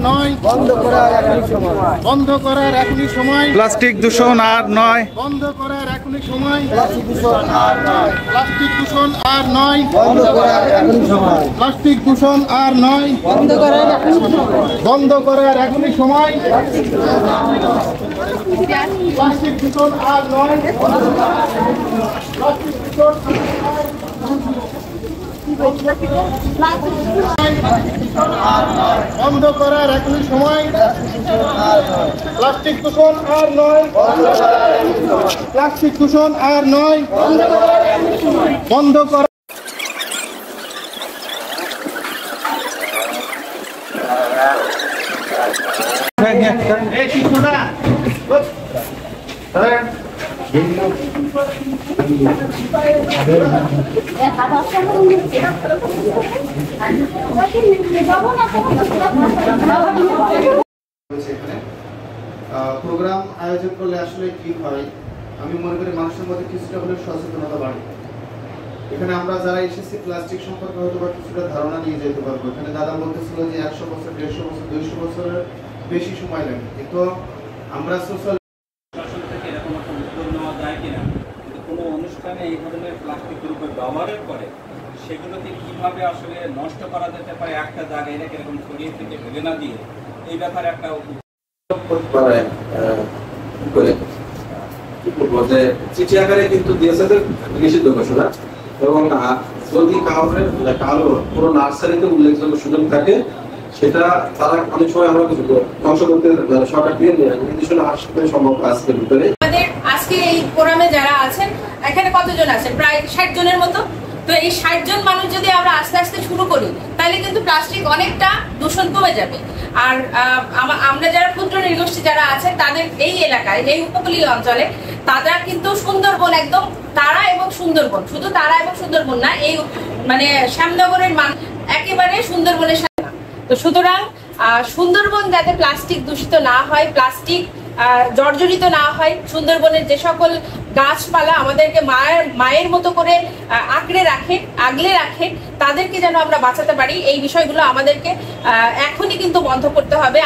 নয়, বন্ধ করার এখনই সময়। প্লাস্টিক দূষণ আর নয়, বন্ধ করার এখনই সময়। প্লাস্টিক দূষণ আর নয়, প্লাস্টিক দূষণ আর নয়, প্লাস্টিক দূষণ আর নয়, বন্ধ করার এখনই সময়। প্লাস্টিক দূষণ আর নয়, প্লাস্টিক দূষণ বন্ধ করার এখনই সময়। প্লাস্টিক দূষণ আর নয়, প্লাস্টিক দূষণ আর নয়, বন্ধ করা। প্রোগ্রাম আয়োজন করলে আসলে কি হয়, আমি মনে করি মানুষের মধ্যে কিছুটা হলে সচেতনতা বাড়ে। এখানে আমরা যারা এসেছি প্লাস্টিক সম্পর্কে হয়তো বা কিছুটা ধারণা নিয়ে যেতে পারবো। এখানে দাদা বলতেছিল যে 100 বছর 150 বছর 200 বছরের বেশি সময় লাগে, কিন্তু আমরা সোশ্যাল থেকে এরকম একটা উদ্যোগ নেওয়া যায় কিনা, কিন্তু কোনো অনুষ্ঠানে এই ধরনের প্লাস্টিকের উপর ব্যবহারের পরে সেগুলোকে কিভাবে আসলে নষ্ট করা যেতে পারে, একটা জায়গায় এটাকে এরকম ছড়িয়ে থেকে ফেলে না দিয়ে এই ব্যাপারে একটা চিঠি আকারে কিন্তু দিয়েছে নিষিদ্ধ ঘোষণা, এবং যদি কারো কোনো নার্সারিতে উল্লেখযোগ্য সুযোগ থাকে সেটা তারা অনেক সময় আমরা কিছু ধ্বংস করতে সরকার দিয়ে নির্দেশনা আসতে সম্ভব আজকের ভিতরে। আমাদের আজকে এই ফোরামে যারা আছেন এখানে কতজন আছেন, প্রায় 60 জনের মতো। তো এই 60 জন মানুষ যদি আমরা আস্তে আস্তে শুরু করি তাহলে কিন্তু প্লাস্টিক অনেকটা দূষণ কমে যাবে। আর আমরা যারা ক্ষুদ্র নৃগোষ্ঠী যারা আছেন তাদের এই এলাকায়, এই উপকূলীয় অঞ্চলে, তারা কিন্তু সুন্দরবন একদম, তারা এবং সুন্দরবন, শুধু তারা এবং সুন্দরবন না, এই মানে শ্যামনগরের মানুষ একেবারে সুন্দরবনের সাথে। তো সুতরাং সুন্দরবন যাতে প্লাস্টিক দূষিত না হয়, প্লাস্টিক জর্জরিত না হয়, সুন্দরবনের যে সকল গাছপালা আমাদেরকে মায়ের মতো করে আগলে রাখে, তাদেরকে যেন আমরা বাঁচাতে পারি, এই বিষয়গুলো আমাদেরকে এখনই কিন্তু বন্ধ করতে হবে।